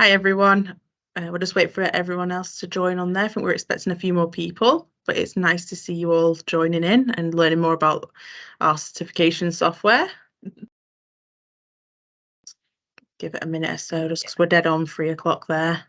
Hi everyone. We'll just wait for everyone else to join on there. I think we're expecting a few more people, but it's nice to see you all joining in and learning more about our certification software. Give it a minute or so, just because we're dead on 3 o'clock there. I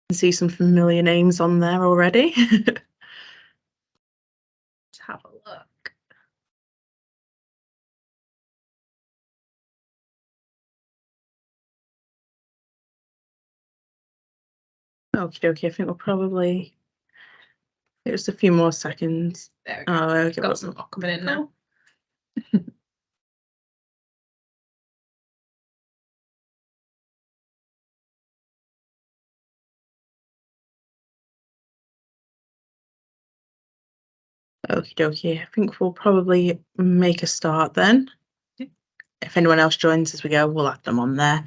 can see some familiar names on there already. Let's have a look. Okie dokie, I think we'll probably. There's a few more seconds. There we go. Oh, okay. Got some more coming in now. Okie dokie. I think we'll probably make a start then. If anyone else joins as we go, we'll add them on there.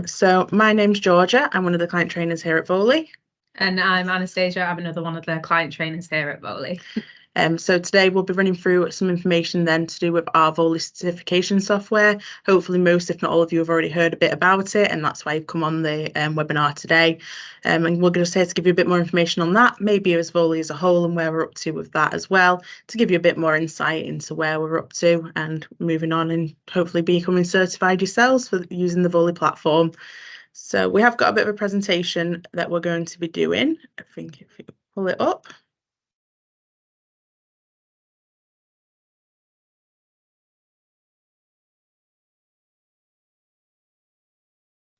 So my name's Georgia. I'm one of the client trainers here at Voly. And I'm Anastasia. I'm another one of the client trainers here at Voly. So today we'll be running through some information then to do with our Voly Certification software. Hopefully most, if not all of you have already heard a bit about it, and that's why you've come on the webinar today. And we're just here to give you a bit more information on that, maybe as Voly as a whole and where we're up to with that as well, to give you a bit more insight into where we're up to and moving on and hopefully becoming certified yourselves for using the Voly platform. So we have got a bit of a presentation that we're going to be doing. I think if you pull it up.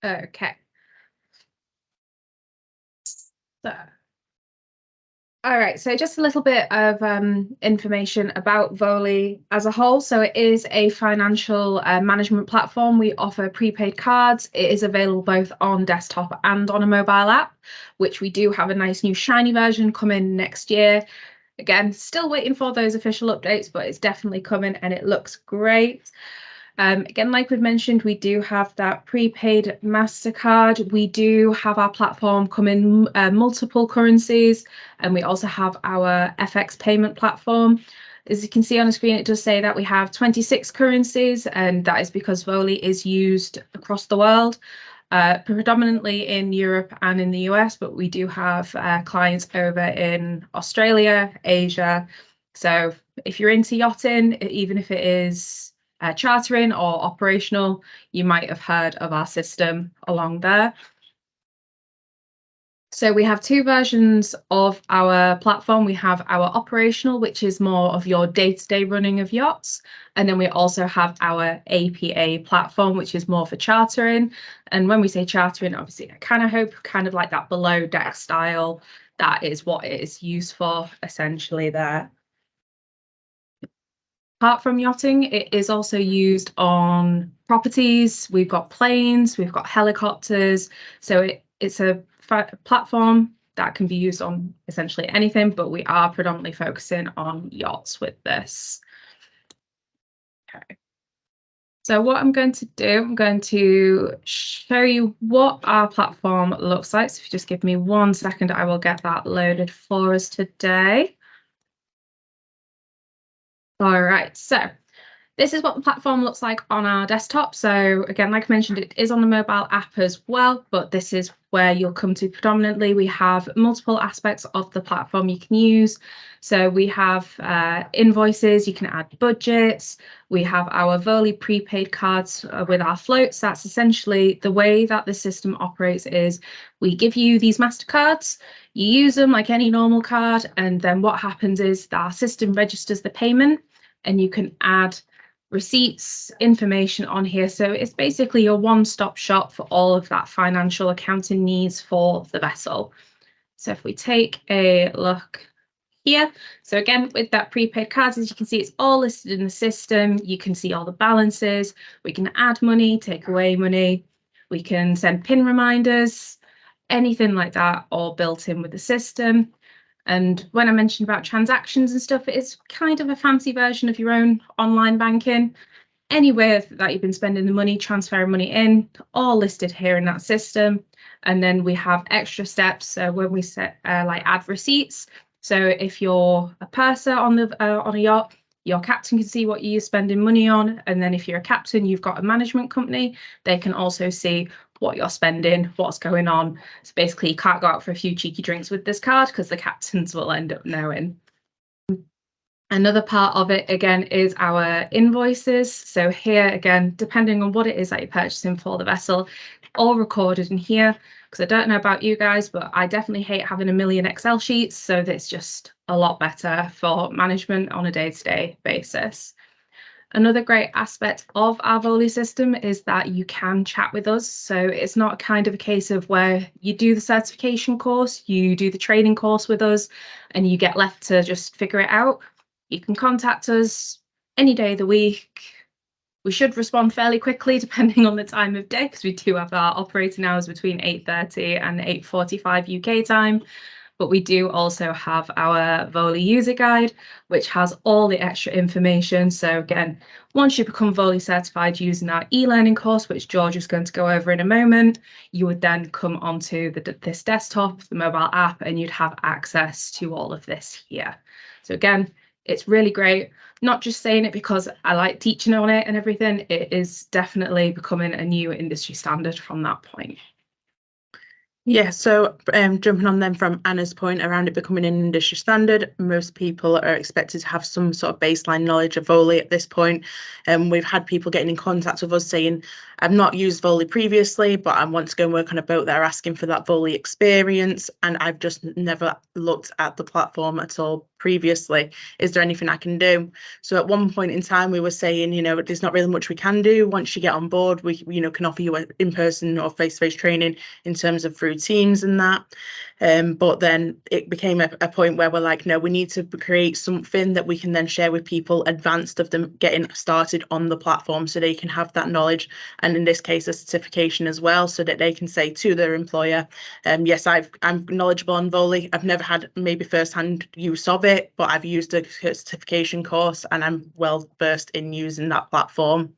Okay. So, all right. So just a little bit of information about Voly as a whole. So it is a financial management platform. We offer prepaid cards. It is available both on desktop and on a mobile app, which we do have a nice new shiny version coming next year. Again, still waiting for those official updates, but it's definitely coming and it looks great. Again, like we've mentioned, we do have that prepaid MasterCard. We do have our platform come in multiple currencies, and we also have our FX payment platform. As you can see on the screen, it does say that we have 26 currencies, and that is because Voly is used across the world, predominantly in Europe and in the US, but we do have clients over in Australia, Asia. So if you're into yachting, even if it is chartering or operational, you might have heard of our system along there. So we have two versions of our platform. We have our operational, which is more of your day-to-day running of yachts. And then we also have our APA platform, which is more for chartering. And when we say chartering, obviously, I kind of like that below deck style. That is what it is used for, essentially there. Apart from yachting, it is also used on properties. We've got planes, we've got helicopters. So it's a platform that can be used on essentially anything, but we are predominantly focusing on yachts with this. Okay. So what I'm going to do, I'm going to show you what our platform looks like. So if you just give me 1 second, I will get that loaded for us today. All right, so this is what the platform looks like on our desktop. So again, like I mentioned, it is on the mobile app as well, but this is where you'll come to predominantly. We have multiple aspects of the platform you can use. So we have invoices, you can add budgets. We have our Voly prepaid cards with our floats. That's essentially the way that the system operates is we give you these MasterCards, you use them like any normal card, and then what happens is that our system registers the payment and you can add receipts, information on here. So it's basically your one-stop shop for all of that financial accounting needs for the vessel. So if we take a look here, so again, with that prepaid cards, as you can see, it's all listed in the system. You can see all the balances. We can add money, take away money. We can send PIN reminders, anything like that, all built in with the system. And when I mentioned about transactions and stuff, it's kind of a fancy version of your own online banking. Anywhere that you've been spending the money, transferring money in, all listed here in that system. And then we have extra steps when we set like add receipts. So if you're a purser on a yacht, Your captain can see what you're spending money on. And then if you're a captain, you've got a management company, they can also see what you're spending, what's going on. So basically, you can't go out for a few cheeky drinks with this card because the captains will end up knowing. Another part of it, again, is our invoices. So here, again, depending on what it is that you're purchasing for the vessel, all recorded in here. Because I don't know about you guys, but I definitely hate having a million Excel sheets. So that's just a lot better for management on a day-to-day basis. Another great aspect of our Voly system is that you can chat with us. So it's not kind of a case of where you do the certification course, you do the training course with us, and you get left to just figure it out. You can contact us any day of the week. We should respond fairly quickly depending on the time of day, because we do have our operating hours between 8:30 and 8:45 UK time. But we do also have our Voly user guide, which has all the extra information. So again, once you become Voly certified using our e-learning course, which George is going to go over in a moment, you would then come onto this desktop, the mobile app, and you'd have access to all of this here. So again, it's really great. Not just saying it because I like teaching on it and everything, it is definitely becoming a new industry standard from that point. Yeah, so jumping on then from Anna's point around it becoming an industry standard, most people are expected to have some sort of baseline knowledge of Voly at this point. We've had people getting in contact with us saying, I've not used Voly previously, but I want to go and work on a boat. They're asking for that Voly experience, and I've just never looked at the platform at all previously. Is there anything I can do? So at one point in time, we were saying, there's not really much we can do. Once you get on board, we, can offer you in-person or face-to-face training in terms of routines and that. But then it became a point where we're like, no, we need to create something that we can then share with people advanced of them getting started on the platform, so they can have that knowledge, and in this case a certification as well, so that they can say to their employer, yes, I'm knowledgeable on Voly. I've never had maybe first-hand use of it, but I've used a certification course and I'm well versed in using that platform.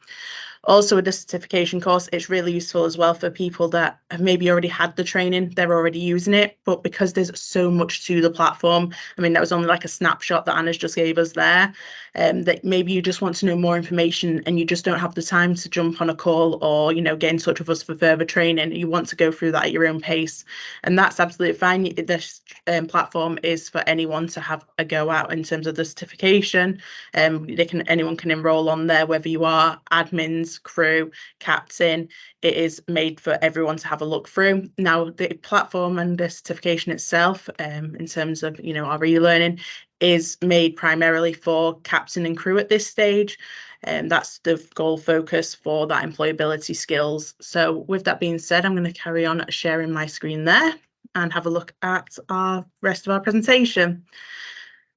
Also, with the certification course, it's really useful as well for people that have maybe already had the training, they're already using it, but because there's so much to the platform, I mean, that was only like a snapshot that Anna's just gave us there, that maybe you just want to know more information and you just don't have the time to jump on a call or, get in touch with us for further training. You want to go through that at your own pace, and that's absolutely fine. This platform is for anyone to have a go at in terms of the certification. Anyone can enroll on there, whether you are admins, crew, captain. It is made for everyone to have a look through. Now, the platform and the certification itself, in terms of our e-learning, is made primarily for captain and crew at this stage. And that's the goal focus for that employability skills. So with that being said, I'm going to carry on sharing my screen there and have a look at our rest of our presentation.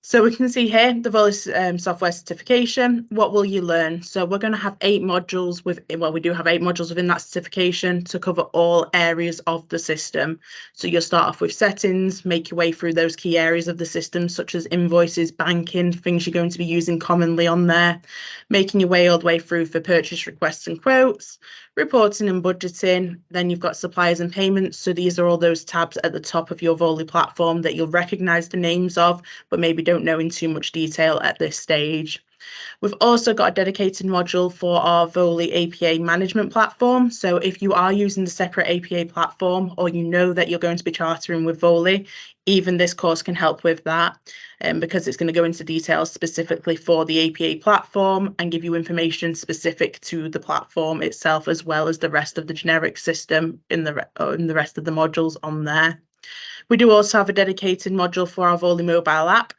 So we can see here the Voly Software Certification. What will you learn? So we're going to have 8 modules we do have 8 modules within that certification to cover all areas of the system. So you'll start off with settings, make your way through those key areas of the system, such as invoices, banking, things you're going to be using commonly on there, making your way all the way through for purchase requests and quotes, reporting and budgeting. Then you've got suppliers and payments. So these are all those tabs at the top of your Voly platform that you'll recognize the names of, but maybe don't know in too much detail at this stage. We've also got a dedicated module for our Voly APA management platform. So if you are using the separate APA platform, or you know that you're going to be chartering with Voly, even this course can help with that, because it's going to go into details specifically for the APA platform and give you information specific to the platform itself, as well as the rest of the generic system in the rest of the modules on there. We do also have a dedicated module for our Voly mobile app.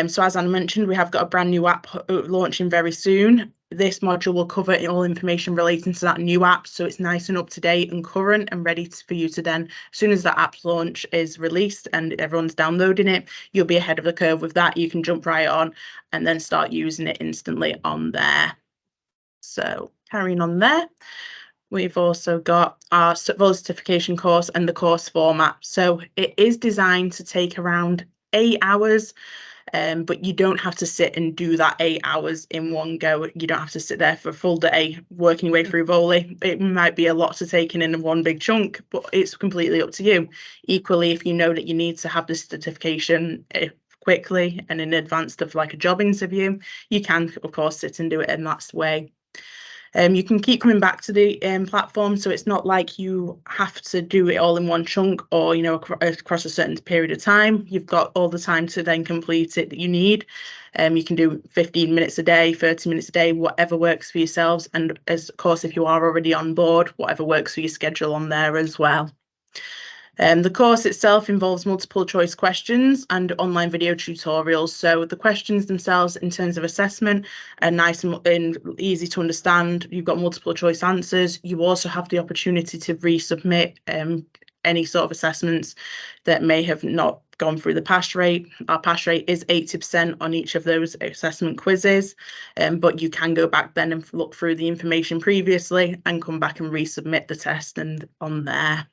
So as Anna mentioned, we have got a brand new app launching very soon. This module will cover all information relating to that new app, so it's nice and up to date and current and ready for you to then, as soon as that app launch is released and everyone's downloading it, you'll be ahead of the curve with that. You can jump right on and then start using it instantly on there. So carrying on there. We've also got our Voly certification course and the course format. So it is designed to take around 8 hours, but you don't have to sit and do that 8 hours in one go. You don't have to sit there for a full day working your way through Voly. It might be a lot to take in one big chunk, but it's completely up to you. Equally, if you know that you need to have this certification quickly and in advance of like a job interview, you can of course sit and do it in that way. You can keep coming back to the platform, so it's not like you have to do it all in one chunk or, you know, across a certain period of time. You've got all the time to then complete it that you need. You can do 15 minutes a day, 30 minutes a day, whatever works for yourselves. And as of course, if you are already on board, whatever works for your schedule on there as well. The course itself involves multiple choice questions and online video tutorials. So the questions themselves in terms of assessment are nice and easy to understand. You've got multiple choice answers. You also have the opportunity to resubmit any sort of assessments that may have not gone through the pass rate. Our pass rate is 80% on each of those assessment quizzes, but you can go back then and look through the information previously and come back and resubmit the test and on there.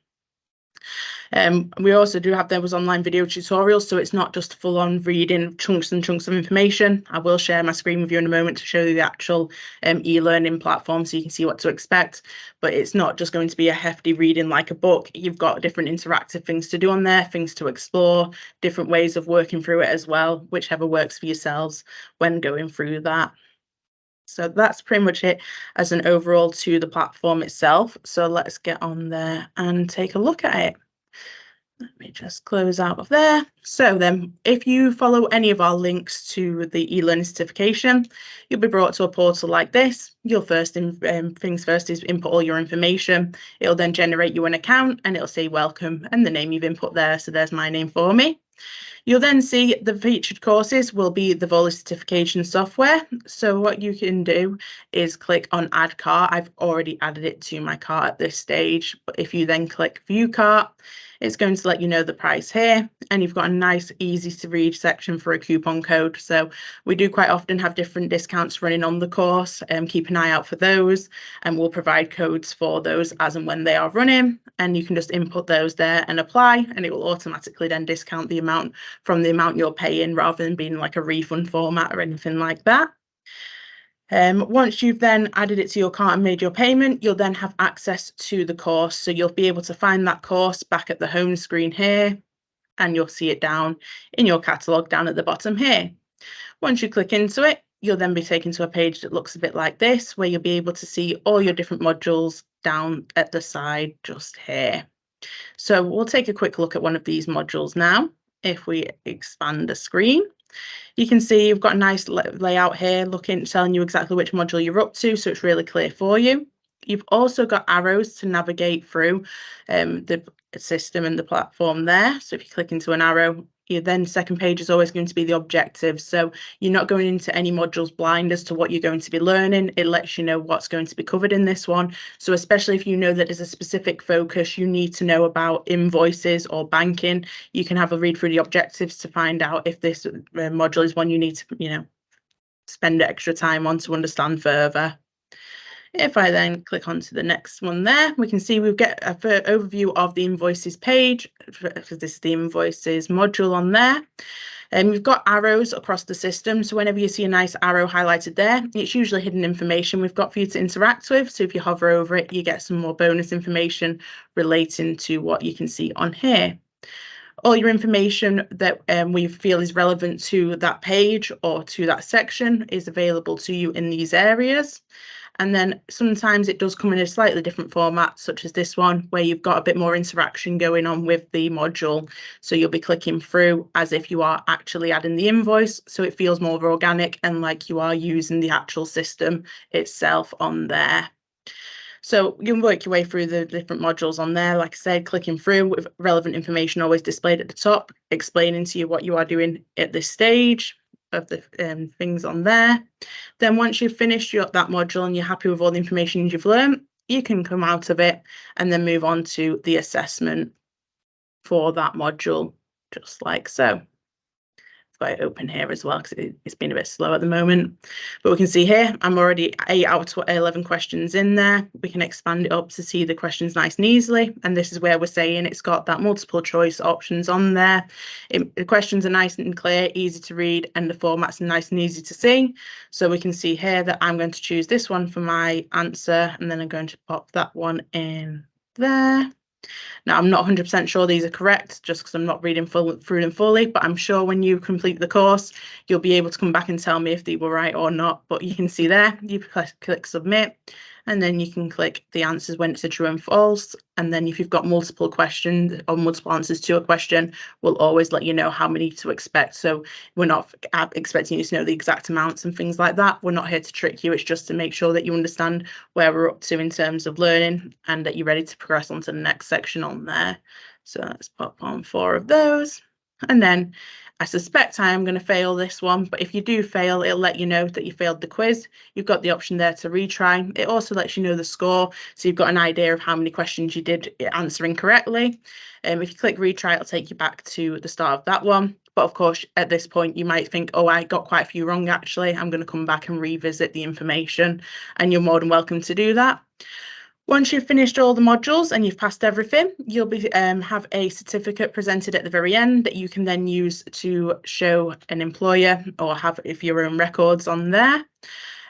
We also do have those online video tutorials, so it's not just full on reading chunks and chunks of information. I will share my screen with you in a moment to show you the actual e-learning platform so you can see what to expect, but it's not just going to be a hefty reading like a book. You've got different interactive things to do on there, things to explore, different ways of working through it as well, whichever works for yourselves when going through that. So that's pretty much it as an overall to the platform itself. So let's get on there and take a look at it. Let me just close out of there. So then if you follow any of our links to the e-learning certification, you'll be brought to a portal like this. You'll things first is input all your information. It'll then generate you an account and it'll say welcome and the name you've input there. So there's my name for me. You'll then see the featured courses will be the Voly Certification software. So what you can do is click on add cart. I've already added it to my cart at this stage, but if you then click view cart, it's going to let you know the price here, and you've got a nice easy to read section for a coupon code. So we do quite often have different discounts running on the course, and keep an eye out for those, and we'll provide codes for those as and when they are running, and you can just input those there and apply, and it will automatically then discount the amount from the amount you're paying rather than being like a refund format or anything like that. Once you've then added it to your cart and made your payment, you'll then have access to the course. So you'll be able to find that course back at the home screen here, and you'll see it down in your catalogue down at the bottom here. Once you click into it, you'll then be taken to a page that looks a bit like this, where you'll be able to see all your different modules down at the side just here. So we'll take a quick look at one of these modules now. If we expand the screen, you can see you've got a nice layout here telling you exactly which module you're up to, so it's really clear for you. You've also got arrows to navigate through the system and the platform there. So if you click into an arrow, your then second page is always going to be the objectives. So you're not going into any modules blind as to what you're going to be learning. It lets you know what's going to be covered in this one. So especially if you know that there's a specific focus you need to know about invoices or banking, you can have a read through the objectives to find out if this module is one you need to, you know, spend extra time on to understand further. If I then click onto the next one there, we can see we get an overview of the invoices page, because this is the invoices module on there. And we've got arrows across the system. So whenever you see a nice arrow highlighted there, it's usually hidden information we've got for you to interact with. So if you hover over it, you get some more bonus information relating to what you can see on here. All your information that we feel is relevant to that page or to that section is available to you in these areas. And then sometimes it does come in a slightly different format, such as this one, where you've got a bit more interaction going on with the module. So you'll be clicking through as if you are actually adding the invoice. So it feels more organic and like you are using the actual system itself on there. So you can work your way through the different modules on there. Like I said, clicking through with relevant information always displayed at the top, explaining to you what you are doing at this stage of the things on there. Then once you've finished that module and you're happy with all the information you've learned, you can come out of it and then move on to the assessment for that module, just like so. Got it open here as well because it's been a bit slow at the moment, but we can see here I'm already 8 out of 11 questions in there. We can expand it up to see the questions nice and easily, and this is where we're saying it's got that multiple choice options on there. The questions are nice and clear, easy to read, and the format's nice and easy to see. So we can see here that I'm going to choose this one for my answer, and then I'm going to pop that one in there. Now, I'm not 100% sure these are correct just because I'm not reading through them fully, but I'm sure when you complete the course, you'll be able to come back and tell me if they were right or not. But you can see there, you click submit, and then you can click the answers when it's a true and false. And then if you've got multiple questions or multiple answers to a question, we'll always let you know how many to expect. So we're not expecting you to know the exact amounts and things like that. We're not here to trick you. It's just to make sure that you understand where we're up to in terms of learning and that you're ready to progress on to the next section on there. So let's pop on 4 of those. And then I suspect I am going to fail this one, but if you do fail, it'll let you know that you failed the quiz. You've got the option there to retry. It also lets you know the score, so you've got an idea of how many questions you did answer incorrectly. If you click retry, it'll take you back to the start of that one. But of course, at this point, you might think, oh, I got quite a few wrong, actually. I'm going to come back and revisit the information, and you're more than welcome to do that. Once you've finished all the modules and you've passed everything, you'll be have a certificate presented at the very end that you can then use to show an employer or have if your own records on there.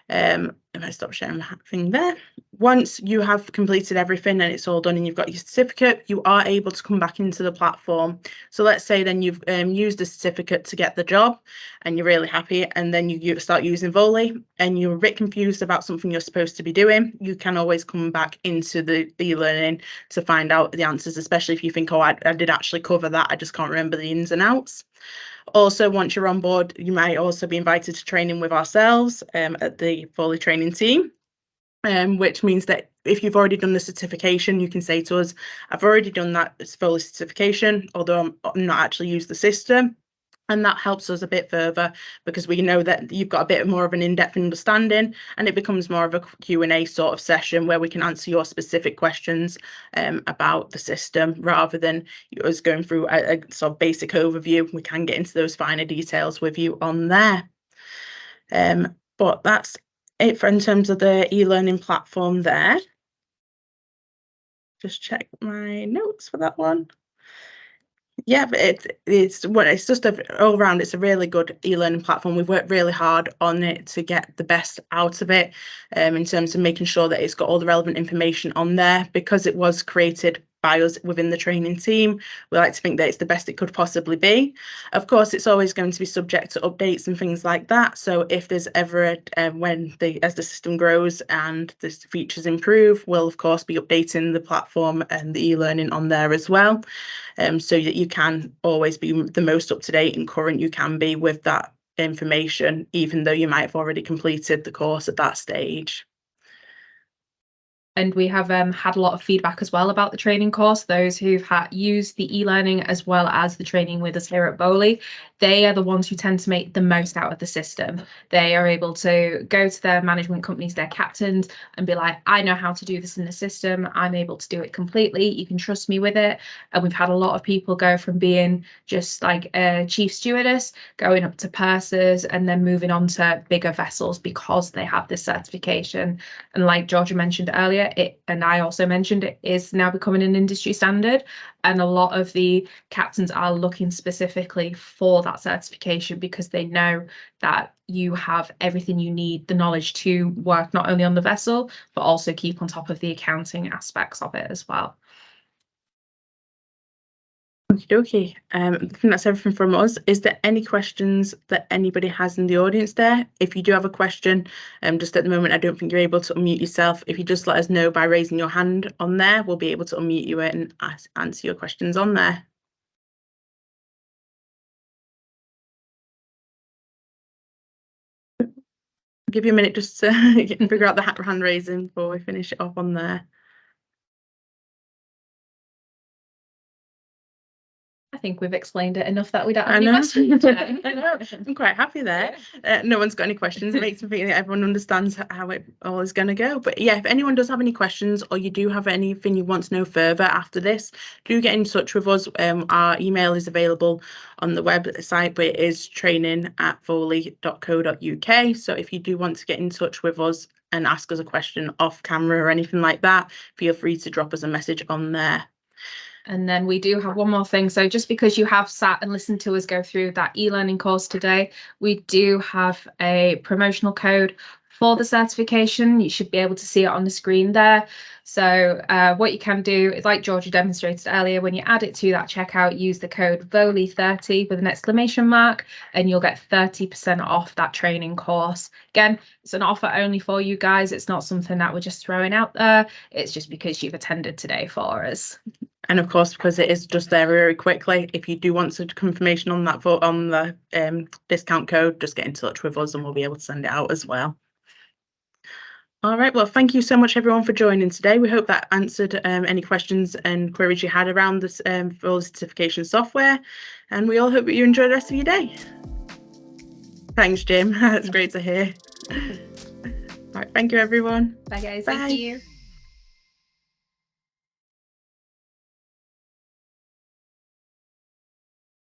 If I stop sharing that thing there. Once you have completed everything and it's all done and you've got your certificate, you are able to come back into the platform. So let's say then you've used the certificate to get the job and you're really happy, and then you start using Voly and you're a bit confused about something you're supposed to be doing. You can always come back into the e-learning to find out the answers, especially if you think, oh, I did actually cover that, I just can't remember the ins and outs. Also, once you're on board, you might also be invited to training with ourselves at the Voly training team, which means that if you've already done the certification, you can say to us, I've already done that Voly certification, although I'm not actually used the system. And that helps us a bit further because we know that you've got a bit more of an in-depth understanding, and it becomes more of a Q&A sort of session where we can answer your specific questions about the system rather than us going through a sort of basic overview. We can get into those finer details with you on there. But that's it in terms of the e-learning platform there. Just check my notes for that one. Yeah, but it's just all around. It's a really good e-learning platform. We've worked really hard on it to get the best out of it, in terms of making sure that it's got all the relevant information on there because it was created by us within the training team. We like to think that it's the best it could possibly be. Of course, it's always going to be subject to updates and things like that. So if there's ever as the system grows and the features improve, we'll of course be updating the platform and the e-learning on there as well. So that you can always be the most up-to-date and current you can be with that information, even though you might have already completed the course at that stage. And we have had a lot of feedback as well about the training course. Those who've used the e-learning as well as the training with us here at Voly, they are the ones who tend to make the most out of the system. They are able to go to their management companies, their captains, and be like, I know how to do this in the system. I'm able to do it completely. You can trust me with it. And we've had a lot of people go from being just like a chief stewardess, going up to pursers, and then moving on to bigger vessels because they have this certification. And like Georgia mentioned earlier, and I also mentioned, it is now becoming an industry standard, and a lot of the captains are looking specifically for that certification because they know that you have everything you need, the knowledge to work not only on the vessel but also keep on top of the accounting aspects of it as well. Okay, I think that's everything from us. Is there any questions that anybody has in the audience there? If you do have a question, just at the moment, I don't think you're able to unmute yourself. If you just let us know by raising your hand on there, we'll be able to unmute you and answer your questions on there. I'll give you a minute just to figure out the hand raising before we finish it off on there. I think we've explained it enough that we don't have any questions today. I know. I'm quite happy there. No one's got any questions. It makes me think that everyone understands how it all is going to go. But yeah, if anyone does have any questions or you do have anything you want to know further after this, do get in touch with us. Our email is available on the website, but it is training@voly.co.uk. So if you do want to get in touch with us and ask us a question off camera or anything like that, feel free to drop us a message on there. And then we do have one more thing. So just because you have sat and listened to us go through that e-learning course today, we do have a promotional code for the certification. You should be able to see it on the screen there. So what you can do is, like Georgia demonstrated earlier, when you add it to that checkout, use the code VOLY30 with an exclamation mark, and you'll get 30% off that training course. Again, it's an offer only for you guys. It's not something that we're just throwing out there. It's just because you've attended today for us. And of course, because it is just there very quickly, if you do want some confirmation on that vote on the discount code, just get in touch with us and we'll be able to send it out as well. All right, well, thank you so much everyone for joining today. We hope that answered any questions and queries you had around this Voly certification software, and we all hope that you enjoy the rest of your day. Thanks, Jim. That's great to hear. All right, thank you everyone. Bye guys. Bye. Thank you.